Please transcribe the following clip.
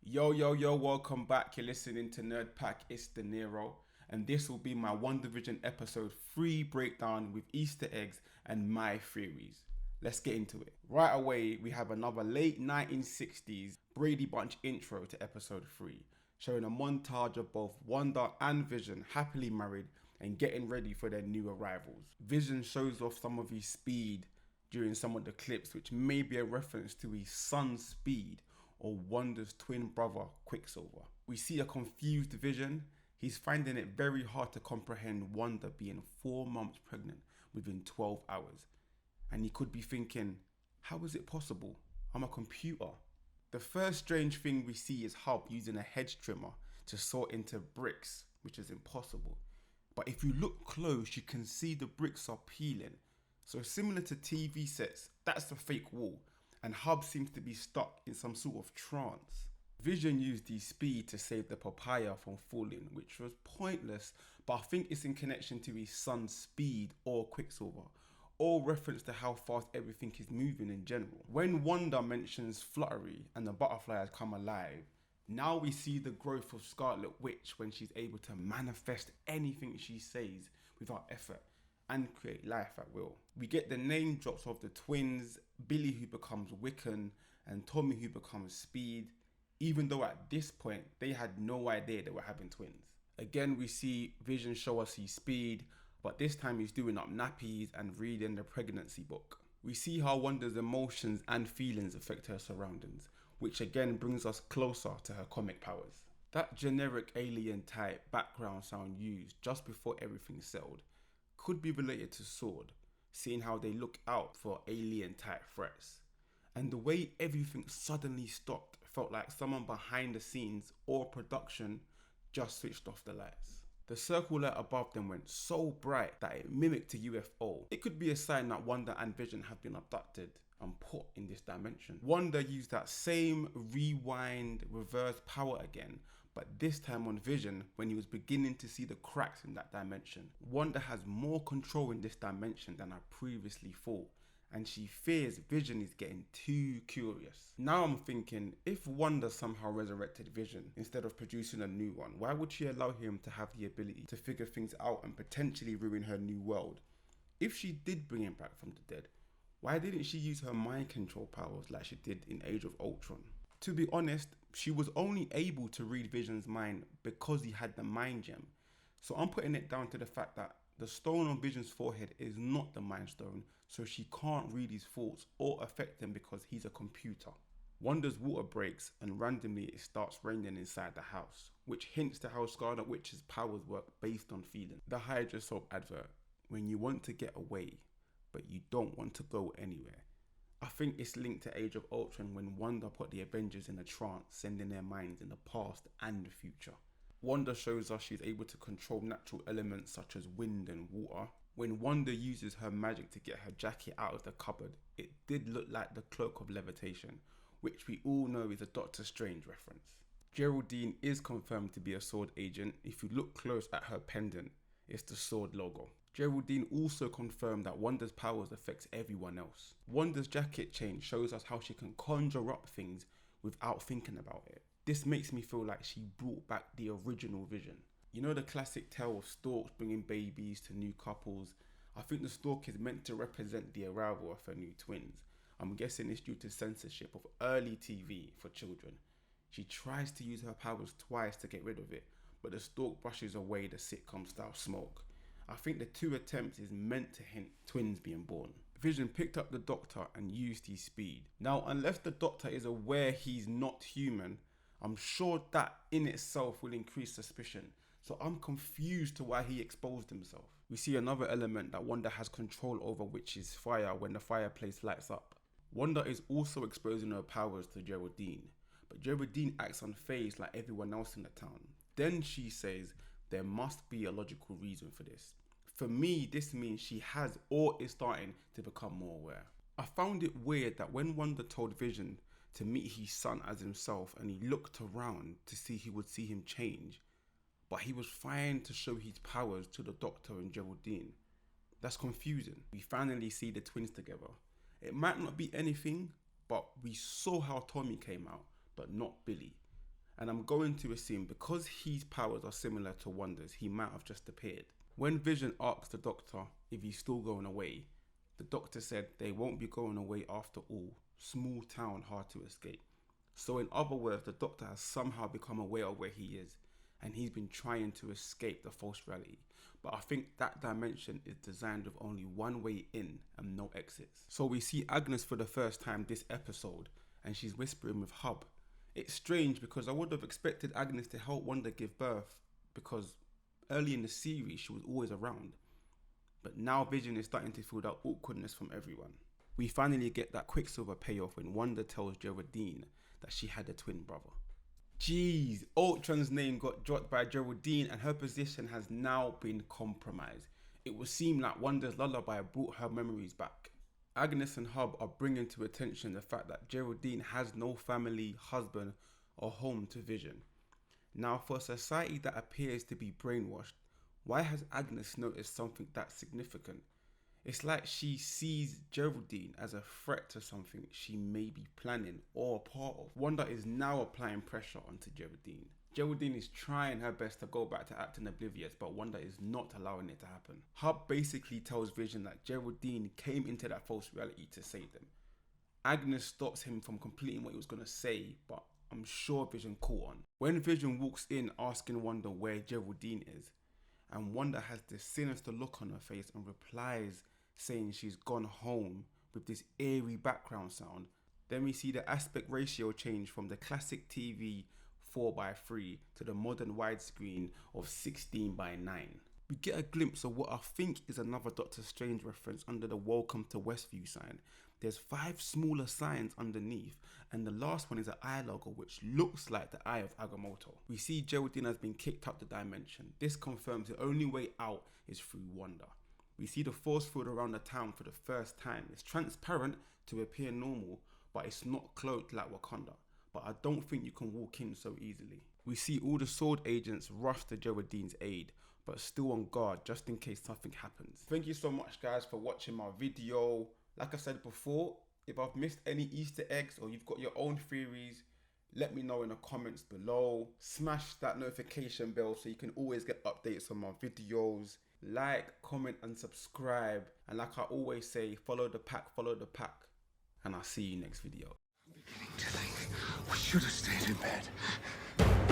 Yo, welcome back. You're listening to NerrdPacck, it's De Niro, and this will be my Wandavision episode 3 breakdown with Easter eggs and my theories. Let's get into it. Right away, we have another late 1960s Brady Bunch intro to episode 3, showing a montage of both Wanda and Vision happily married and getting ready for their new arrivals. Vision shows off some of his speed during some of the clips, which may be a reference to his son's speed or Wanda's twin brother, Quicksilver. We see a confused Vision. He's finding it very hard to comprehend Wanda being 4 months pregnant within 12 hours. And he could be thinking, how is it possible? I'm a computer. The first strange thing we see is Hub using a hedge trimmer to sort into bricks, which is impossible. But if you look close, you can see the bricks are peeling. So similar to TV sets, that's the fake wall. And Hub seems to be stuck in some sort of trance. Vision used his speed to save the papaya from falling, which was pointless, but I think it's in connection to his son's speed or Quicksilver, or reference to how fast everything is moving in general. When Wanda mentions fluttery and the butterflies come alive, now we see the growth of Scarlet Witch when she's able to manifest anything she says without effort and create life at will. We get the name drops of the twins, Billy who becomes Wiccan and Tommy who becomes Speed, even though at this point they had no idea they were having twins. Again, we see Vision show us his speed, but this time he's doing up nappies and reading the pregnancy book. We see how Wanda's emotions and feelings affect her surroundings, which again brings us closer to her comic powers. That generic alien type background sound used just before everything settled could be related to S.W.O.R.D, seeing how they look out for alien type threats. And the way everything suddenly stopped felt like someone behind the scenes or production just switched off the lights. The circle light above them went so bright that it mimicked a UFO. It could be a sign that Wanda and Vision have been abducted and put in this dimension. Wanda used that same rewind reverse power again, but this time on Vision when he was beginning to see the cracks in that dimension. Wanda has more control in this dimension than I previously thought, and she fears Vision is getting too curious. Now I'm thinking, if Wanda somehow resurrected Vision instead of producing a new one, why would she allow him to have the ability to figure things out and potentially ruin her new world? If she did bring him back from the dead, why didn't she use her mind control powers like she did in Age of Ultron? To be honest, she was only able to read Vision's mind because he had the mind gem. So I'm putting it down to the fact that the stone on Vision's forehead is not the Mind Stone, so she can't read his thoughts or affect them because he's a computer. Wanda's water breaks and randomly it starts raining inside the house, which hints to how Scarlet Witch's powers work based on feeling. The Hydra soap advert, when you want to get away, but you don't want to go anywhere. I think it's linked to Age of Ultron when Wanda put the Avengers in a trance, sending their minds in the past and the future. Wanda shows us she's able to control natural elements such as wind and water. When Wanda uses her magic to get her jacket out of the cupboard, it did look like the cloak of levitation, which we all know is a Doctor Strange reference. Geraldine is confirmed to be a S.W.O.R.D agent. If you look close at her pendant, it's the S.W.O.R.D logo. Geraldine also confirmed that Wanda's powers affect everyone else. Wanda's jacket chain shows us how she can conjure up things without thinking about it. This makes me feel like she brought back the original Vision. You know the classic tale of storks bringing babies to new couples? I think the stork is meant to represent the arrival of her new twins. I'm guessing it's due to censorship of early TV for children. She tries to use her powers twice to get rid of it, but the stork brushes away the sitcom style smoke. I think the 2 attempts is meant to hint twins being born. Vision picked up the Doctor and used his speed. Now, unless the Doctor is aware he's not human, I'm sure that in itself will increase suspicion. So I'm confused to why he exposed himself. We see another element that Wanda has control over, which is fire when the fireplace lights up. Wanda is also exposing her powers to Geraldine, but Geraldine acts unfazed like everyone else in the town. Then she says there must be a logical reason for this. For me, this means she has or is starting to become more aware. I found it weird that when Wanda told Vision to meet his son as himself and he looked around to see he would see him change, but he was fine to show his powers to the Doctor and Geraldine. That's confusing. We finally see the twins together. It might not be anything, but we saw how Tommy came out, but not Billy. and I'm going to assume because his powers are similar to Wanda's, he might have just appeared. When Vision asked the Doctor if he's still going away, the Doctor said they won't be going away after all. Small town, hard to escape. So in other words, the Doctor has somehow become aware of where he is, and he's been trying to escape the false reality. But I think that dimension is designed with only one way in and no exits. So we see Agnes for the first time this episode, and she's whispering with Hub. It's strange because I would have expected Agnes to help Wanda give birth, because early in the series she was always around. But now Vision is starting to feel that awkwardness from everyone. We finally get that Quicksilver payoff when Wanda tells Geraldine that she had a twin brother. Jeez, Ultron's name got dropped by Geraldine and her position has now been compromised. It would seem like Wanda's lullaby brought her memories back. Agnes and Hub are bringing to attention the fact that Geraldine has no family, husband or home to Vision. Now for a society that appears to be brainwashed, why has Agnes noticed something that significant? It's like she sees Geraldine as a threat to something she may be planning or a part of. Wanda is now applying pressure onto Geraldine. Geraldine is trying her best to go back to acting oblivious, but Wanda is not allowing it to happen. Hub basically tells Vision that Geraldine came into that false reality to save them. Agnes stops him from completing what he was going to say, but I'm sure Vision caught on. When Vision walks in asking Wanda where Geraldine is, and Wanda has this sinister look on her face and replies saying she's gone home with this eerie background sound, then we see the aspect ratio change from the classic TV 4:3 to the modern widescreen of 16:9. We get a glimpse of what I think is another Doctor Strange reference under the Welcome to Westview sign. There's 5 smaller signs underneath, and the last one is an eye logo which looks like the eye of Agamotto. We see Geraldine has been kicked up the dimension. This confirms the only way out is through Wanda. We see the force field around the town for the first time. It's transparent to appear normal, but it's not cloaked like Wakanda. But I don't think you can walk in so easily. We see all the S.W.O.R.D agents rush to Geraldine's aid, but still on guard just in case something happens. Thank you so much guys for watching my video. Like I said before, if I've missed any Easter eggs or you've got your own theories, let me know in the comments below. Smash that notification bell so you can always get updates on my videos. Like, comment and subscribe. And like I always say, follow the pack, follow the pack. And I'll see you next video. I'm beginning to think we should have stayed in bed.